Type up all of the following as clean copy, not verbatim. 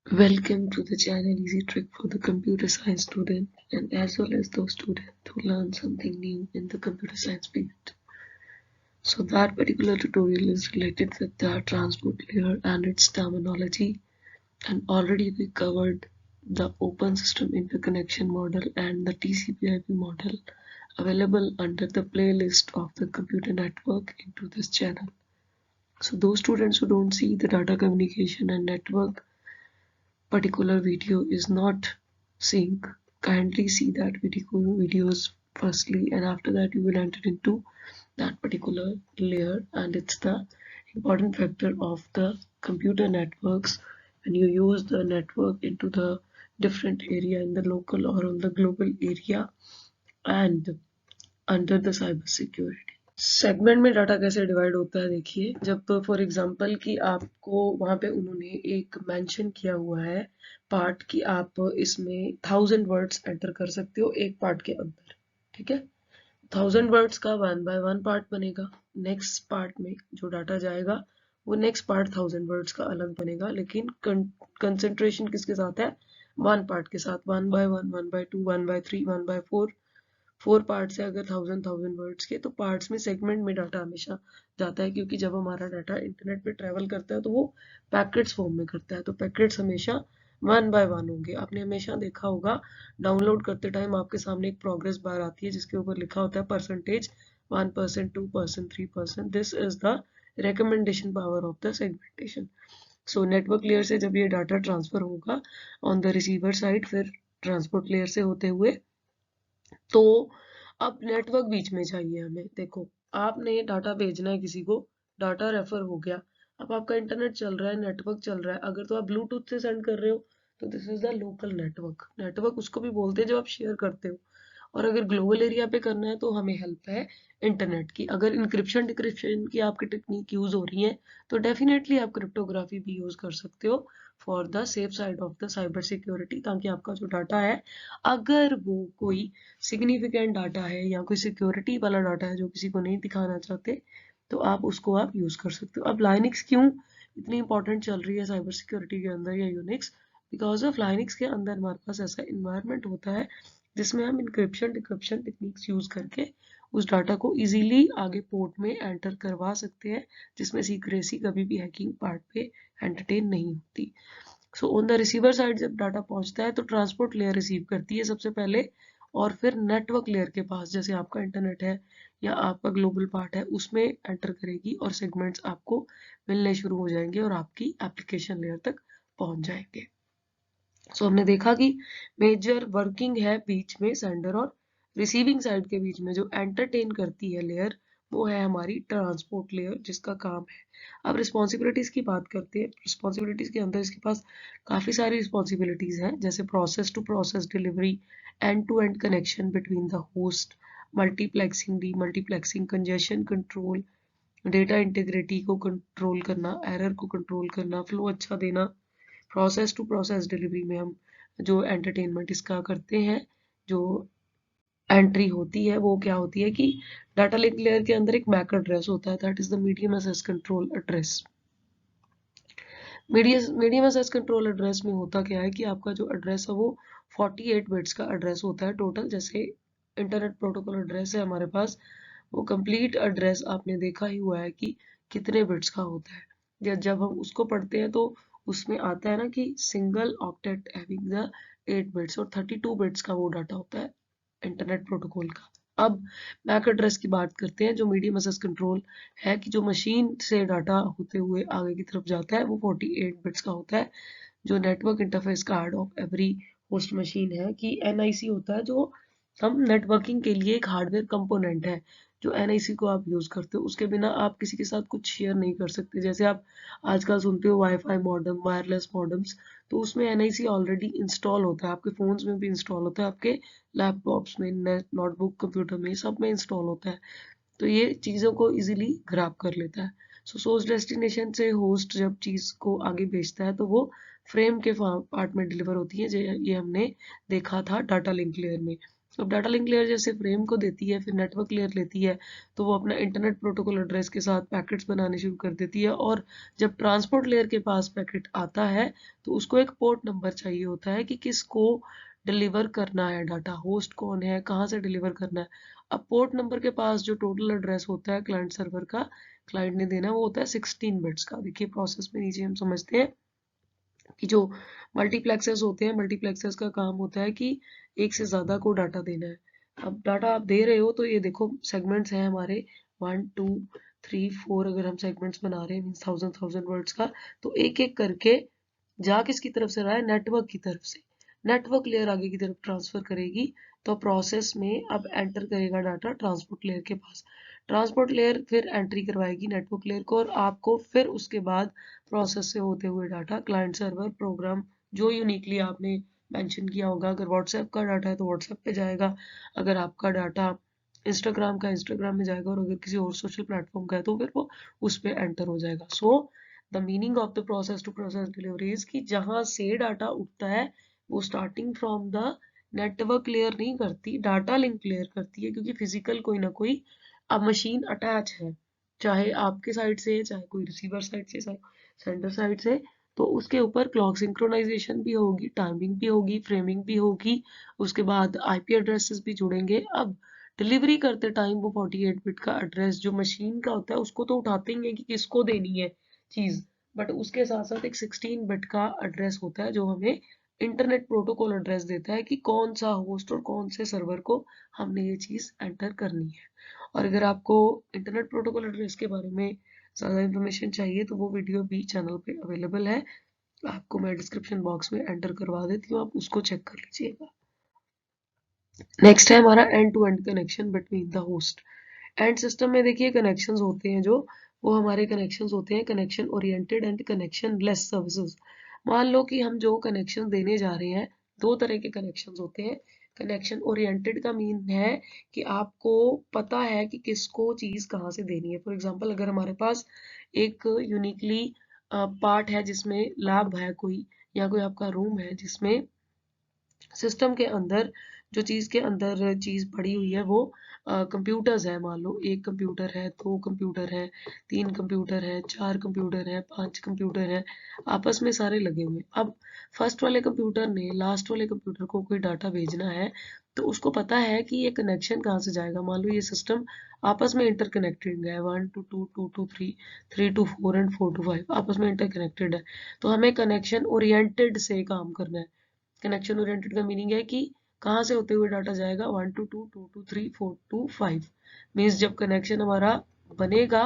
Welcome to the channel Easy Trick for the computer science student and as well as those students who learn something new in the computer science field. So that particular tutorial is related with the transport layer and its terminology, and already we covered the open system interconnection model and the TCP/IP model available under the playlist of the computer network into this channel. So those students who don't see the data communication and network particular video is not seeing, kindly see that videos firstly, and after that you will enter into that particular layer, and it's the important factor of the computer networks when you use the network into the different area in the local or on the global area and under the cyber security. Segment में data कैसे divide होता है, देखिए जब for example कि आपको वहां पे उन्होंने एक मेंशन किया हुआ है पार्ट कि आप इसमें 1000 वर्ड्स एंटर कर सकते हो एक पार्ट के अंदर, ठीक है। 1000 वर्ड्स का 1 बाय 1 पार्ट बनेगा, नेक्स्ट पार्ट में जो डाटा जाएगा वो नेक्स्ट पार्ट 1000 वर्ड्स का अलग बनेगा, लेकिन कंसेंट्रेशन किसके साथ है, 1 पार्ट के साथ, 1 by 1, 1 by 2, 1 by 3, 1 by 4 parts है अगर 1000 वर्ड्स के, तो पार्ट्स में सेगमेंट में डाटा हमेशा जाता है, क्योंकि जब हमारा डाटा इंटरनेट पे ट्रेवल करता है तो वो पैकेट्स फॉर्म में करता है, तो पैकेट्स हमेशा 1 बाय 1 होंगे। आपने हमेशा देखा होगा डाउनलोड करते टाइम आपके सामने एक प्रोग्रेस बार आती है जिसके ऊपर लिखा होता है percentage 1%, 2%, 3%। This is the recommendation power of the segmentation. So network layer से जब ये डाटा ट्रांसफर होगा ऑन द रिसीवर साइड, फिर ट्रांसपोर्ट लेयर से होते हुए, तो अब नेटवर्क बीच में चाहिए हमें। देखो आपने डाटा भेजना है किसी को, डाटा रेफर हो गया, अब आपका इंटरनेट चल रहा है, नेटवर्क चल रहा है, अगर तो आप ब्लूटूथ से सेंड कर रहे हो तो this is the local network. Network उसको भी बोलते हैं जो आप शेयर करते हो, और अगर ग्लोबल एरिया पे करना है तो हमें हेल्प है इंटरनेट की। अगर इंक्रिप्शन डिक्रिप्शन की आपकी टेक्निक यूज हो रही है तो डेफिनेटली आप क्रिप्टोग्राफी भी यूज कर सकते हो for the safe side of the cyber security, ताकि आपका जो डाटा है अगर वो कोई सिग्निफिकेंट डाटा है या कोई सिक्योरिटी वाला डाटा है जो किसी को नहीं दिखाना चाहते, तो आप उसको आप यूज कर सकते हो। अब लाइनक्स क्यों इतनी इंपॉर्टेंट चल रही है साइबर सिक्योरिटी के अंदर या यूनिक्स, बिकॉज ऑफ लाइनक्स के अंदर हमारे पास ऐसा इन्वायरमेंट होता है जिसमें हम इंक्रिप्शन डिक्रिप्शन टेक्निक्स यूज करके उस डाटा को इजीली आगे पोर्ट में एंटर करवा सकते हैं, जिसमें सीक्रेसी कभी भी हैकिंग पार्ट पे एंटरटेन नहीं होती। So on the receiver side जब डाटा पहुंचता है तो ट्रांसपोर्ट लेयर रिसीव करती है सबसे पहले, और फिर नेटवर्क लेयर के पास जैसे आपका इंटरनेट है या आपका ग्लोबल पार्ट है उसमें एंटर करेगी, और सेगमेंट्स आपको मिलने शुरू हो जाएंगे और आपकी एप्लीकेशन लेयर तक पहुंच जाएंगे। सो हमने देखा कि मेजर वर्किंग है बीच में सेंडर और रिसीविंग साइड के बीच में, जो एंटरटेन करती है लेयर वो है हमारी ट्रांसपोर्ट लेयर जिसका काम है। अब रिस्पॉन्सिबिलिटीज की बात करते हैं। रिस्पॉन्सिबिलिटीज के अंदर इसके पास काफी सारी रिस्पॉन्सिबिलिटीज हैं, जैसे process to process delivery, end to end connection between the host, multiplexing, demultiplexing, congestion control, data integrity को कंट्रोल करना, एरर को कंट्रोल करना, फ्लो अच्छा देना। प्रोसेस टू प्रोसेस डिलीवरी में हम जो एंटरटेनमेंट इसका करते हैं, जो एंट्री होती है वो क्या होती है कि डाटा लिंक लेयर के अंदर एक मैक एड्रेस होता है, that is the medium access control address. Medium access control address में होता क्या है कि आपका जो एड्रेस है वो 48 बिट्स का एड्रेस होता है टोटल। जैसे इंटरनेट प्रोटोकॉल एड्रेस है हमारे पास, वो कंप्लीट एड्रेस आपने देखा ही हुआ है कि कितने बिट्स का होता है, या जब हम उसको पढ़ते हैं तो उसमें आता है ना कि single octet having the 8 bits, और 32 बिट्स का वो डाटा होता है इंटरनेट प्रोटोकॉल का। अब मैक एड्रेस की बात करते हैं, जो मीडियम एक्सेस कंट्रोल है कि जो मशीन से डाटा होते हुए आगे की तरफ जाता है वो 48 बिट्स का होता है। जो network interface card of every host machine है कि एनआईसी होता है, जो हम नेटवर्किंग के लिए एक हार्डवेयर कंपोनेंट है, जो एनआईसी को आप यूज करते हो, उसके बिना आप किसी के साथ कुछ शेयर नहीं कर सकते। जैसे आप आजकल सुनते हो वाईफाई मॉडेम, वायरलेस मॉडेम्स, तो उसमें एनआईसी ऑलरेडी इंस्टॉल होता है, आपके फोन्स में भी इंस्टॉल होता है, आपके लैपटॉप्स में, नोटबुक, कंप्यूटर में, सब में इंस्टॉल होता है, तो ये चीज़ों को इजीली ग्रैब कर लेता है। सो सोर्स डेस्टिनेशन से होस्ट जब चीज़ को आगे भेजता है तो वो फ्रेम के पार्ट में डिलीवर होती है, ये हमने देखा था डाटा लिंक लेयर में। अब डाटा लिंक लेयर जैसे फ्रेम को देती है, फिर नेटवर्क लेयर लेती है, तो वो अपना इंटरनेट प्रोटोकॉल एड्रेस के साथ पैकेट्स बनाने शुरू कर देती है। और जब ट्रांसपोर्ट लेयर के पास पैकेट आता है तो उसको एक पोर्ट नंबर चाहिए होता है कि किसको डिलीवर करना है डाटा, होस्ट कौन है, कहाँ से डिलीवर करना है। अब पोर्ट नंबर के पास जो टोटल एड्रेस होता है क्लाइंट सर्वर का, क्लाइंट ने देना, वो होता है 16 बिट्स का। देखिए प्रोसेस में नीचे हम समझते हैं कि जो मल्टीप्लेक्सर्स होते हैं, मल्टीप्लेक्सर्स का काम होता है कि एक से ज़्यादा को डाटा देना है। अब डाटा आप दे रहे हो तो ये देखो सेगमेंट्स हैं हमारे 1 2 3 4, अगर हम सेगमेंट्स बना रहे हैं मीन्स 1000 वर्ड्स का, तो एक एक करके जा किसकी तरफ से रहा है, नेटवर्क की तरफ से। नेटवर्क लेयर आगे की तरफ ट्रांसफर करेगी, तो प्रोसेस में अब एंटर करेगा डाटा ट्रांसपोर्ट लेयर के पास। ट्रांसपोर्ट लेयर फिर एंट्री करवाएगी नेटवर्क लेयर को, और आपको फिर उसके बाद प्रोसेस से होते हुए डाटा क्लाइंट सर्वर प्रोग्राम जो यूनिकली आपने मेंशन किया होगा, अगर व्हाट्सएप का डाटा है तो व्हाट्सएप पे जाएगा, अगर आपका डाटा इंस्टाग्राम का इंस्टाग्राम में जाएगा, और अगर किसी और सोशल प्लेटफॉर्म का है तो फिर वो उस पर एंटर हो जाएगा। So the meaning of the process to process delivery is कि जहां से डाटा उठता है वो starting from the network layer नहीं करती, डाटा लिंक लेयर करती है, क्योंकि फिजिकल कोई ना कोई अब मशीन अटैच है, चाहे आपके साइड से, चाहे कोई रिसीवर साइड से, चाहे सेंडर साइड से, तो उसके ऊपर क्लॉक सिंक्रोनाइजेशन भी होगी, टाइमिंग भी होगी, फ्रेमिंग भी होगी, उसके बाद आईपी एड्रेसेस भी जुड़ेंगे। अब डिलीवरी करते टाइम वो 48 बिट का एड्रेस जो मशीन का होता है उसको तो उठाते ही है कि किसको देनी है चीज, बट उसके साथ साथ एक 16 बिट का एड्रेस होता है जो हमें इंटरनेट प्रोटोकॉल एड्रेस देता है कि कौन सा होस्ट और कौन से सर्वर को हमने ये चीज एंटर करनी है। और अगर आपको इंटरनेट प्रोटोकॉल एड्रेस के बारे में ज़्यादा इन्फॉर्मेशन चाहिए तो वो वीडियो भी चैनल पे अवेलेबल है, आपको मैं डिस्क्रिप्शन बॉक्स में एंटर करवा देती हूँ, आप उसको चेक कर लीजिएगा। नेक्स्ट है हमारा end to end connection between the host. End system में देखिए कनेक्शंस होते हैं जो, वो हमारे कनेक्शंस होते हैं connection oriented and connection less services. मान लो कि हम जो कनेक्शन देने जा रहे हैं, दो तरह के कनेक्शंस होते हैं। कनेक्शन ओरिएंटेड का मीन है कि आपको पता है कि किसको चीज कहाँ से देनी है। फॉर एग्जांपल अगर हमारे पास एक यूनिकली पार्ट है जिसमें लैब है कोई, या कोई आपका रूम है जिसमें सिस्टम के अंदर जो चीज के अंदर चीज पड़ी हुई है वो कंप्यूटर्स है, मान लो एक कंप्यूटर है, दो कंप्यूटर है, तीन कंप्यूटर है, चार कंप्यूटर है, पांच कंप्यूटर है, आपस में सारे लगे हुए। अब फर्स्ट वाले कंप्यूटर ने लास्ट वाले कंप्यूटर को कोई डाटा भेजना है, तो उसको पता है कि ये कनेक्शन कहाँ से जाएगा। मान लो ये सिस्टम आपस में इंटरकनेक्टेड है, 1 to 2, 2 to 3, 3 to 4 and 4 to 5 आपस में इंटरकनेक्टेड है। तो हमें कनेक्शन ओरिएंटेड से काम करना है। कनेक्शन ओरिएंटेड का मीनिंग है कि कहाँ से होते हुए डाटा जाएगा, 1 to 2, 2 to 3, 4 to 5। मीन्स जब कनेक्शन हमारा बनेगा,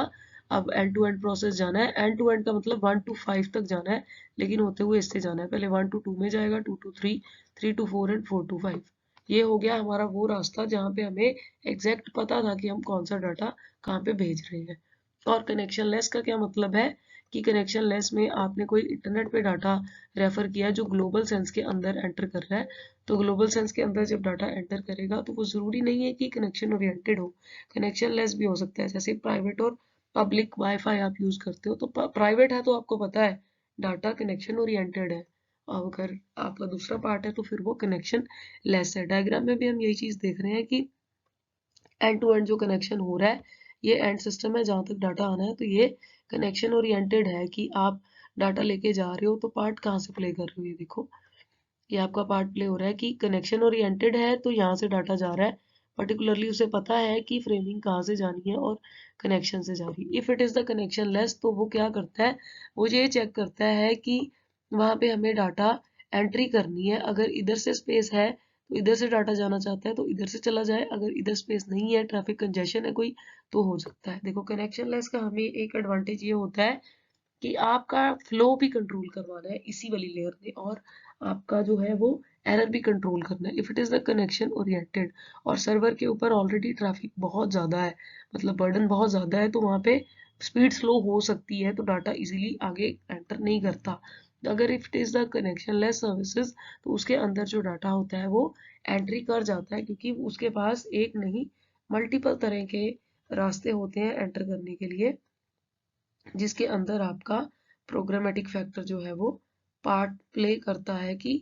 अब एंड टू एंड प्रोसेस जाना है, एंड टू एंड का मतलब 1 to 5 तक जाना है, लेकिन होते हुए इससे जाना है, पहले 1 to 2 में जाएगा, 2 to 3, 3 to 4 एंड 4 to 5। ये हो गया हमारा वो रास्ता जहाँ पे हमें एग्जैक्ट पता था कि हम कौन सा डाटा कहाँ पे भेज रहे हैं। और कनेक्शन लेस का क्या मतलब है कि कनेक्शन लेस में आपने कोई इंटरनेट पे डाटा रेफर किया जो ग्लोबल सेंस के अंदर एंटर कर रहा है, तो ग्लोबल सेंस के अंदर जब डाटा एंटर करेगा तो वो जरूरी नहीं है कि कनेक्शन ओरिएंटेड हो, कनेक्शन लेस भी हो सकता है। जैसे प्राइवेट और पब्लिक वाईफाई आप यूज करते हो, तो प्राइवेट है तो आपको पता है डाटा कनेक्शन ओरिएंटेड है, और अगर आपका दूसरा पार्ट है तो फिर वो कनेक्शन लेस है। डायग्राम में भी हम यही चीज देख रहे हैं कि एंड टू एंड जो कनेक्शन हो रहा है ये एंड सिस्टम है, जहां तक डाटा आना है, तो ये कनेक्शन ओरिएंटेड है कि आप डाटा लेके जा रहे हो तो पार्ट कहाँ से प्ले कर रहे हो। ये देखो ये आपका पार्ट प्ले हो रहा है कि कनेक्शन ओरिएंटेड है तो यहाँ से डाटा जा रहा है, पर्टिकुलरली उसे पता है कि फ्रेमिंग कहाँ से जानी है और कनेक्शन से जा रही है। If it is the connection less, तो वो क्या करता है, वो ये चेक करता है कि वहां पे हमें डाटा एंट्री करनी है, अगर इधर से स्पेस है तो इधर से डाटा जाना चाहता है तो इधर से चला जाए, अगर इधर स्पेस नहीं है, ट्रैफिक कंजेशन है कोई, तो हो सकता है। देखो कनेक्शन लेस का हमें एक एडवांटेज ये होता है कि आपका फ्लो भी कंट्रोल करवाना है इसी वाली लेयर ने, और आपका जो है वो एरर भी कंट्रोल करना है। If it is the connection oriented और सर्वर के ऊपर ऑलरेडी ट्रैफिक बहुत ज्यादा है, मतलब बर्डन बहुत ज्यादा है, तो वहां पे स्पीड स्लो हो सकती है, तो डाटा इजीली आगे एंटर नहीं करता। अगर if it is the connection less services, तो उसके अंदर जो डाटा होता है वो एंट्री कर जाता है, क्योंकि उसके पास एक नहीं मल्टीपल तरह के रास्ते होते हैं एंटर करने के लिए, जिसके अंदर आपका प्रोग्रामेटिक फैक्टर जो है वो पार्ट प्ले करता है कि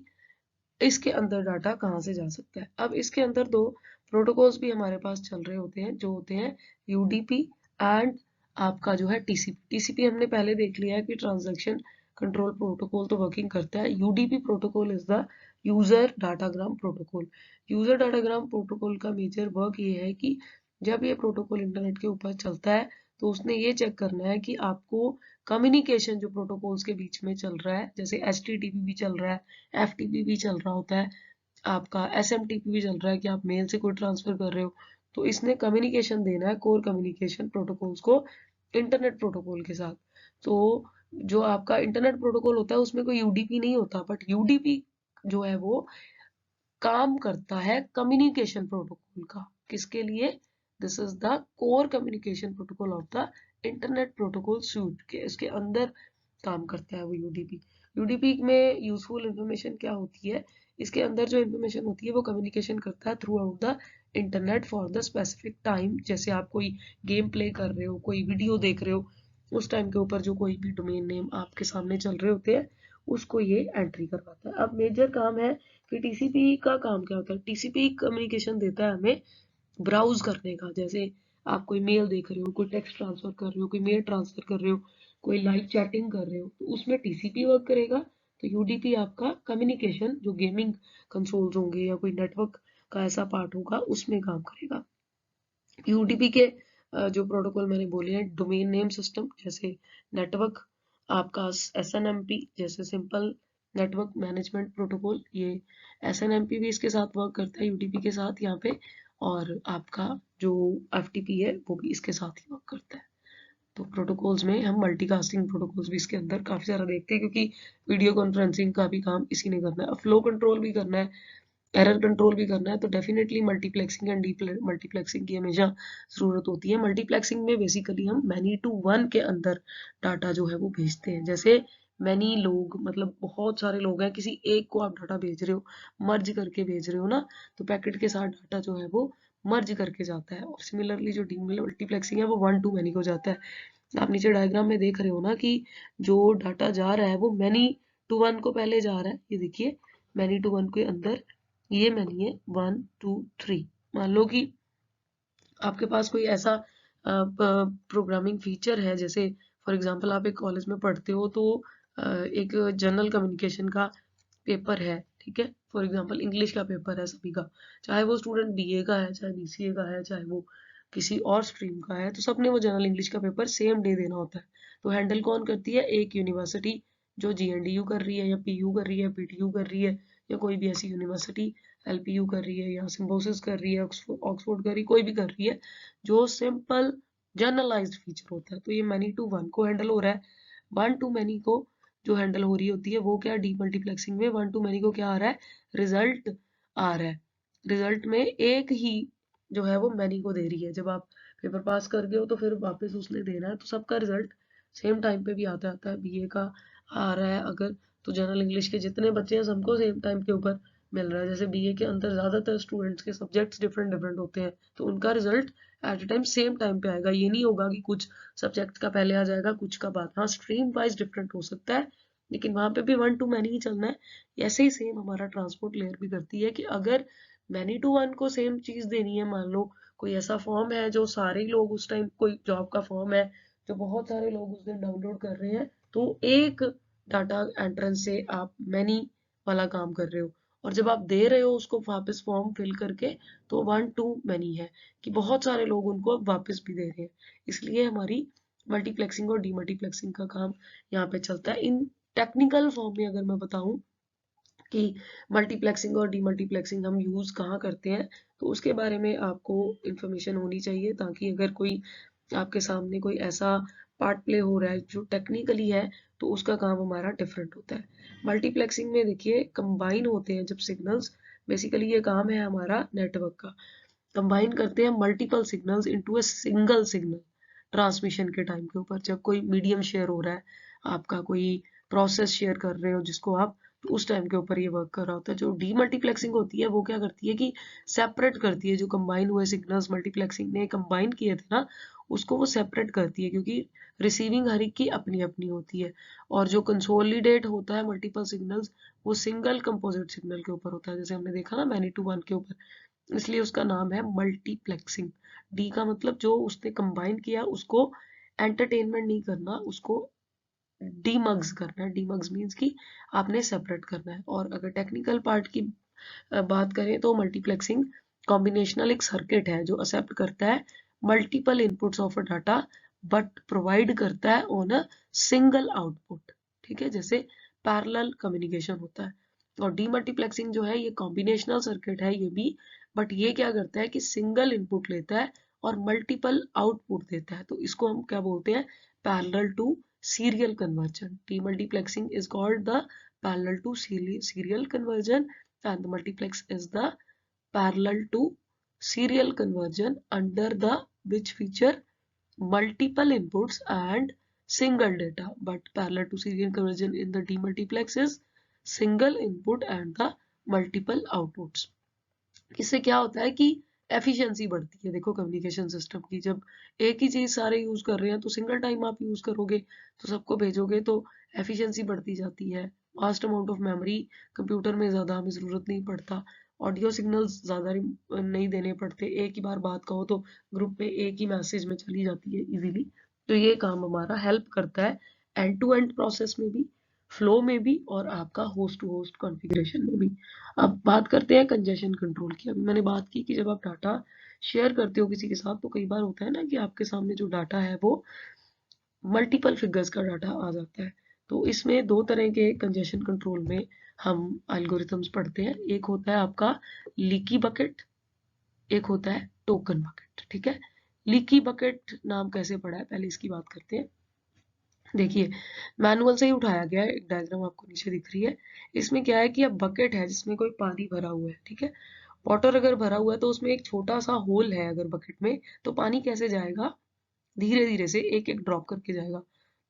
इसके अंदर डाटा कहाँ से जा सकता है। अब इसके अंदर दो प्रोटोकॉल्स भी हमारे पास चल रहे होते हैं, जो होते हैं यूडीपी एंड आपका जो है टीसीपी। टीसीपी हमने पहले देख लिया है कि ट्रांजैक्शन कंट्रोल प्रोटोकॉल तो वर्किंग करता है। UDP protocol is the user datagram protocol. User datagram protocol का मेजर वर्क ये है कि जब ये प्रोटोकॉल इंटरनेट के ऊपर चलता है तो उसने ये चेक करना है कि आपको कम्युनिकेशन जो प्रोटोकॉल्स के बीच में चल रहा है, जैसे HTTP भी चल रहा है, FTP भी चल रहा होता है, आपका SMTP भी चल रहा है कि आप मेल से कोई ट्रांसफर कर रहे हो, तो इसने कम्युनिकेशन देना है कोर कम्युनिकेशन प्रोटोकॉल्स को इंटरनेट प्रोटोकॉल के साथ। तो जो आपका इंटरनेट प्रोटोकॉल होता है उसमें कोई यूडीपी नहीं होता, बट यूडीपी जो है वो काम करता है कम्युनिकेशन प्रोटोकॉल का। किसके लिए? This is the core communication protocol of the internet protocol suit के इसके अंदर काम करता है वो यूडीपी। यूडीपी में यूजफुल इंफॉर्मेशन क्या होती है? इसके अंदर जो इंफॉर्मेशन होती है वो कम्युनिकेशन करता है through out the internet for the specific time. जैसे आप कोई गेम प्ले कर रहे हो, कोई वीडियो देख रहे हो, उस टाइम के ऊपर जो कोई भी डोमेन नेम आपके सामने चल रहे होते हैं उसको ये एंट्री करवाता है। अब मेजर काम है कि टीसीपी का काम क्या होता है? टीसीपी कम्युनिकेशन देता है हमें ब्राउज करने का। जैसे आप कोई मेल देख रहे हो, कोई टेक्स्ट ट्रांसफर कर रहे हो, कोई मेल ट्रांसफर कर रहे हो, कोई लाइव चैटिंग कर रहे हो, तो उसमें टीसीपी वर्क करेगा। तो यूडीपी आपका कम्युनिकेशन जो गेमिंग कंसोल्स होंगे या कोई नेटवर्क का ऐसा पार्ट होगा उसमें काम करेगा। यूडीपी के जो प्रोटोकॉल मैंने बोले हैं, डोमेन नेम सिस्टम जैसे नेटवर्क, आपका SNMP जैसे सिंपल नेटवर्क मैनेजमेंट प्रोटोकॉल, ये SNMP भी इसके साथ वर्क करता है यूडीपी के साथ यहाँ पे, और आपका जो FTP है वो भी इसके साथ ही वर्क करता है। तो प्रोटोकॉल्स में हम मल्टीकास्टिंग प्रोटोकॉल्स भी इसके अंदर काफी सारा देखते हैं, क्योंकि वीडियो कॉन्फ्रेंसिंग का भी काम इसी ने करना है, फ्लो कंट्रोल भी करना है, एरर कंट्रोल भी करना है। तो definitely multiplexing and D multiplexing की हमेशा जरूरत होती है। मल्टीप्लेक्सिंग में बेसिकली हम मैनी टू वन के अंदर डाटा जो है वो भेजते हैं। जैसे मैनी लोग, मतलब बहुत सारे लोग हैं, किसी एक को आप डाटा भेज रहे हो, मर्ज करके भेज रहे हो ना, तो पैकेट के साथ डाटा जो है वो मर्ज करके जाता है। और सिमिलरली जो डी मल्टीप्लेक्सिंग है वो वन टू मैनी को जाता है। आप नीचे डायग्राम में देख रहे हो ना कि जो डाटा जा रहा है वो मैनी टू वन को पहले जा रहा है। ये देखिए मैनी टू वन के अंदर ये मैनी है 1 2 3। मान लो कि आपके पास कोई ऐसा प्रोग्रामिंग फीचर है, जैसे फॉर एग्जांपल आप एक कॉलेज में पढ़ते हो, तो एक जनरल कम्युनिकेशन का पेपर है, ठीक है, फॉर एग्जांपल इंग्लिश का पेपर है सभी का, चाहे वो स्टूडेंट बीए का है, चाहे बीसीए का है, चाहे वो किसी और स्ट्रीम का है, तो सबने वो जनरल इंग्लिश का पेपर सेम डे देना होता है। तो हैंडल कौन करती है? एक यूनिवर्सिटी जो GNDU कर रही है या PU कर रही है, PTU कर रही है, या कोई भी ऐसी यूनिवर्सिटी LPU कर रही है या सिम्बोसिस कर रही है, ऑक्सफोर्ड कर रही है, कोई भी कर रही है, जो सिंपल जनरलाइज्ड फीचर होता है। तो ये मैनी टू वन को हैंडल हो रहा है। वन टू मैनी को जो हैंडल हो रही होती है वो क्या? डीमल्टीप्लेक्सिंग में वन टू मैनी को क्या आ रहा है? रिजल्ट आ रहा है। रिजल्ट में एक ही जो है वो मैनी को दे रही है। जब आप पेपर पास कर गए हो तो फिर वापस उसने देना है, तो सबका रिजल्ट सेम टाइम पे भी आता है। बीए का आ रहा है अगर, तो जनरल इंग्लिश के जितने बच्चे हैं सबको सेम टाइम के ऊपर मिल रहा है। जैसे बीए के अंदर ज्यादातर स्टूडेंट्स के सब्जेक्ट्स डिफरेंट डिफरेंट होते हैं, तो उनका result at a time same time पे आएगा। ये नहीं होगा कि कुछ सब्जेक्ट का पहले आ जाएगा, कुछ का बाद। हाँ, स्ट्रीम वाइज डिफरेंट हो सकता है, लेकिन वहां पे भी वन टू मैनी ही चलना है। ऐसे ही सेम हमारा ट्रांसपोर्ट लेयर भी करती है कि अगर मैनी टू वन को सेम चीज देनी है, मान लो कोई ऐसा फॉर्म है जो सारे लोग उस टाइम, कोई जॉब का फॉर्म है जो बहुत सारे लोग उस दिन डाउनलोड कर रहे हैं, तो एक डाटा एंट्रेंस से आप मैनी वाला काम कर रहे हो, और जब आप दे रहे हो उसको वापस फॉर्म फिल करके, तो वन टू मैनी है कि बहुत सारे लोग उनको वापस भी दे रहे हैं। इसलिए हमारी मल्टीप्लेक्सिंग और डीमल्टीप्लेक्सिंग का काम यहाँ पे चलता है। इन टेक्निकल फॉर्म में अगर मैं बताऊं कि मल्टीप्लेक्सिंग और डीमल्टीप्लेक्सिंग हम यूज कहाँ करते हैं, तो उसके बारे में आपको इंफॉर्मेशन होनी चाहिए, ताकि अगर कोई आपके सामने कोई ऐसा पार्ट प्ले हो रहा है जो टेक्निकली है, तो उसका काम हमारा डिफरेंट होता है। मल्टीप्लेक्सिंग में देखिए कंबाइन होते हैं जब सिग्नल्स, बेसिकली ये काम है हमारा नेटवर्क का। कंबाइन करते हैं multiple signals into a single signal transmission के टाइम के ऊपर। जब कोई मीडियम शेयर हो रहा है, आपका कोई प्रोसेस शेयर कर रहे हो जिसको आप, तो उस टाइम के ऊपर ये वर्क कर रहा होता है। जो डीमल्टीप्लेक्सिंग होती है वो क्या करती है कि सेपरेट करती है। जो कंबाइन हुए सिग्नल्स मल्टीप्लेक्सिंग ने कंबाइन किए थे ना, उसको वो सेपरेट करती है, क्योंकि रिसीविंग हर एक की अपनी अपनी होती है। और जो कंसोलिडेट होता है मल्टीपल सिग्नल्स, वो सिंगल कंपोजिट सिग्नल के ऊपर होता है, जैसे हमने देखा ना मैनी टू वन के ऊपर, इसलिए उसका नाम है मल्टीप्लेक्सिंग। डी का मतलब जो उसने कंबाइन किया उसको एंटरटेनमेंट नहीं करना, उसको डीमग्स करना है। डीमग्स मीन्स कि आपने सेपरेट करना है। और अगर टेक्निकल पार्ट की बात करें तो मल्टीप्लेक्सिंग कॉम्बिनेशनल एक सर्किट है जो एक्सेप्ट करता है multiple inputs of a data but provide करता है ऑन अ सिंगल आउटपुट। ठीक है, जैसे पैरेलल कम्युनिकेशन होता है। और डीमल्टीप्लेक्सिंग जो है ये कॉम्बिनेशनल सर्किट है ये भी, बट ये क्या करता है कि सिंगल इनपुट लेता है और मल्टीपल आउटपुट देता है, तो इसको हम क्या बोलते हैं, parallel to serial conversion. Demultiplexing is called the parallel to serial conversion, and the multiplex is the parallel to serial conversion under the which feature multiple inputs and single data. But parallel to serial conversion in the demultiplex is single input and the multiple outputs. इससे क्या होता है कि efficiency बढ़ती है। देखो communication system की, जब एक ही चीज सारे यूज कर रहे हैं तो सिंगल टाइम आप यूज करोगे तो सबको भेजोगे तो एफिशिएंसी बढ़ती जाती है। Vast amount of memory computer में ज्यादा हमें जरूरत नहीं पड़ता, ऑडियो सिग्नल्स ज्यादा नहीं देने पड़ते, एक ही बार बात कहो तो ग्रुप में एक ही मैसेज में चली जाती है इजीली। तो ये काम हमारा हेल्प करता है एंड टू एंड प्रोसेस में भी, फ्लो में भी, और आपका होस्ट टू होस्ट कॉन्फ़िगरेशन में भी। अब बात करते हैं कंजेशन कंट्रोल की। अभी मैंने बात की कि जब आप डाटा शेयर करते हो किसी के साथ तो कई बार होता है ना कि आपके सामने जो डाटा है वो मल्टीपल फिगर्स का डाटा आ जाता है। तो इसमें दो तरह के कंजेशन कंट्रोल में हम एल्गोरिथम्स पढ़ते हैं। एक होता है आपका लीकी बकेट, एक होता है टोकन बकेट। ठीक है, लीकी बकेट नाम कैसे पड़ा है पहले इसकी बात करते हैं। देखिए मैनुअल से ही उठाया गया है, एक डायग्राम आपको नीचे दिख रही है। इसमें क्या है कि अब बकेट है जिसमें कोई पानी भरा हुआ है। ठीक है, वाटर अगर भरा हुआ है तो उसमें एक छोटा सा होल है अगर बकेट में, तो पानी कैसे जाएगा, धीरे धीरे से एक एक ड्रॉप करके जाएगा।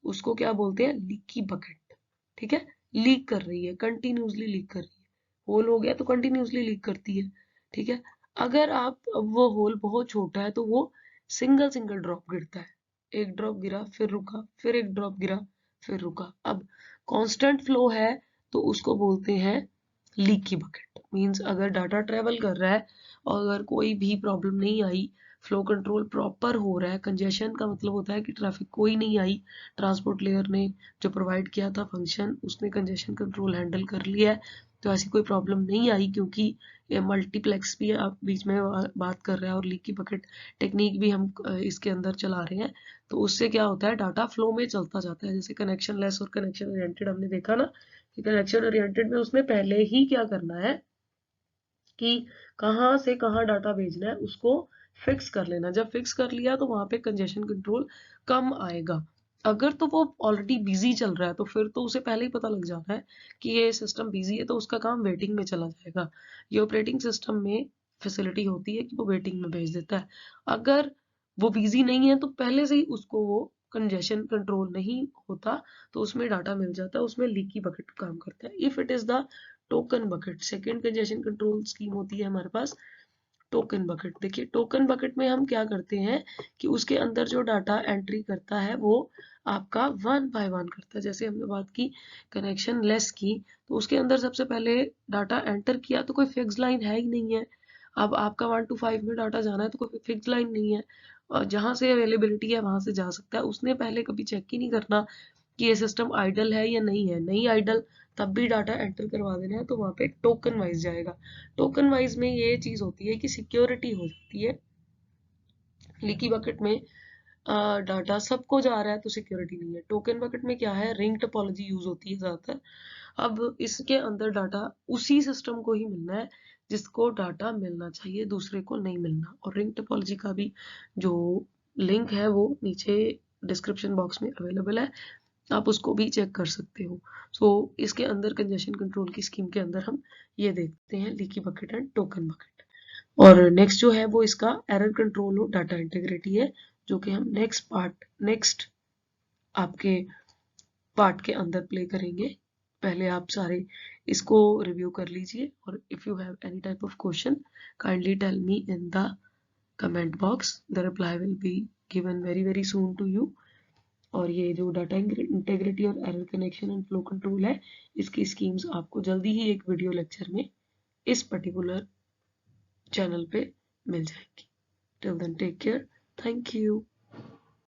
उसको क्या बोलते हैं, लीकी बकेट। ठीक है, लीक कर रही है, कंटिन्यूसली लीक कर रही है। होल हो गया तो कंटिन्यूसली लीक करती है। ठीक है, अगर आप वो होल बहुत छोटा है तो वो सिंगल सिंगल ड्रॉप गिरता है, एक ड्रॉप गिरा फिर रुका, फिर एक ड्रॉप गिरा फिर रुका। अब कांस्टेंट फ्लो है तो उसको बोलते हैं लीकी बकेट। मींस अगर डाटा ट्रेवल कर रहा है और अगर कोई भी प्रॉब्लम नहीं आई, फ्लो कंट्रोल प्रॉपर हो रहा है, कंजेशन का मतलब होता है कि ट्रैफिक कोई नहीं आई, ट्रांसपोर्ट लेयर ने जो प्रोवाइड किया था फंक्शन उसने कंजेशन कंट्रोल हैंडल कर लिया है, तो ऐसी कोई प्रॉब्लम नहीं आई, क्योंकि ये मल्टीप्लेक्स भी आप बीच में बात कर रहे हैं और लीकी बकेट टेक्निक भी हम इसके अंदर चला रहे हैं। तो उससे क्या होता है, डाटा फ्लो में चलता जाता है। जैसे कनेक्शन लेस और कनेक्शन ओरिएंटेड हमने देखा ना, कि कनेक्शन ओरिएंटेड में उसने पहले ही क्या करना है कि कहाँ से कहाँ डाटा भेजना है उसको फिक्स कर लेना। जब फिक्स कर लिया तो वहां पे कंजेशन कंट्रोल कम आएगा। अगर तो वो ऑलरेडी बिजी चल रहा है तो फिर तो उसे पहले ही पता लग जाता है कि ये सिस्टम बिजी है, तो उसका काम वेटिंग में चला जाएगा। ये ऑपरेटिंग सिस्टम में फैसिलिटी होती है कि वो वेटिंग में भेज देता है। अगर वो बिजी नहीं है तो पहले से ही उसको वो कंजेशन कंट्रोल नहीं होता, तो उसमें डाटा मिल जाता है, उसमें लीकी बकेट काम करता है। If it is the token bucket, second congestion control scheme होती है हमारे पास टोकन बकेट। देखिए टोकन बकेट में हम क्या करते हैं कि उसके अंदर जो डाटा एंट्री करता है वो आपका वन बाय वन करता है। जैसे हमने बात की कनेक्शन लेस की, तो उसके अंदर सबसे पहले डाटा एंटर किया तो कोई फिक्स लाइन है ही नहीं है। अब आपका 1 to 5 में डाटा जाना है तो कोई फिक्स लाइन नहीं है, और जहां से अवेलेबिलिटी है वहां से जा सकता है। उसने पहले कभी चेक ही नहीं करना कि ये सिस्टम आइडल है या नहीं है। नहीं आइडल तब भी डाटा एंटर करवा देना है तो वहां पे टोकन वाइज जाएगा। टोकन वाइज में ये चीज होती है कि सिक्योरिटी हो जाती है। लीकी बकेट में डाटा सबको जा रहा है तो सिक्योरिटी नहीं है। टोकन बकेट में क्या है, रिंग टोपोलॉजी यूज होती है ज्यादातर। अब इसके अंदर डाटा उसी सिस्टम को ही मिलना है जिसको डाटा मिलना चाहिए, दूसरे को नहीं मिलना। और रिंग टोपोलॉजी का भी जो लिंक है वो नीचे डिस्क्रिप्शन बॉक्स में अवेलेबल है, आप उसको भी चेक कर सकते हो। सो इसके अंदर कंजेशन कंट्रोल की स्कीम के अंदर हम ये देखते हैं leaky bucket and token bucket. और नेक्स्ट जो है वो इसका एरर कंट्रोल और डाटा इंटीग्रिटी है, जो कि हम नेक्स्ट आपके पार्ट के अंदर प्ले करेंगे। पहले आप सारे इसको रिव्यू कर लीजिए, और if you have any type of question kindly tell me in the comment box, the reply will be given very soon to you। और ये जो डाटा इंटेग्रिटी और error connection and flow control है, इसकी schemes आपको जल्दी ही एक video lecture में इस पर्टिकुलर चैनल पे मिल जाएगी। Till then take care, thank you.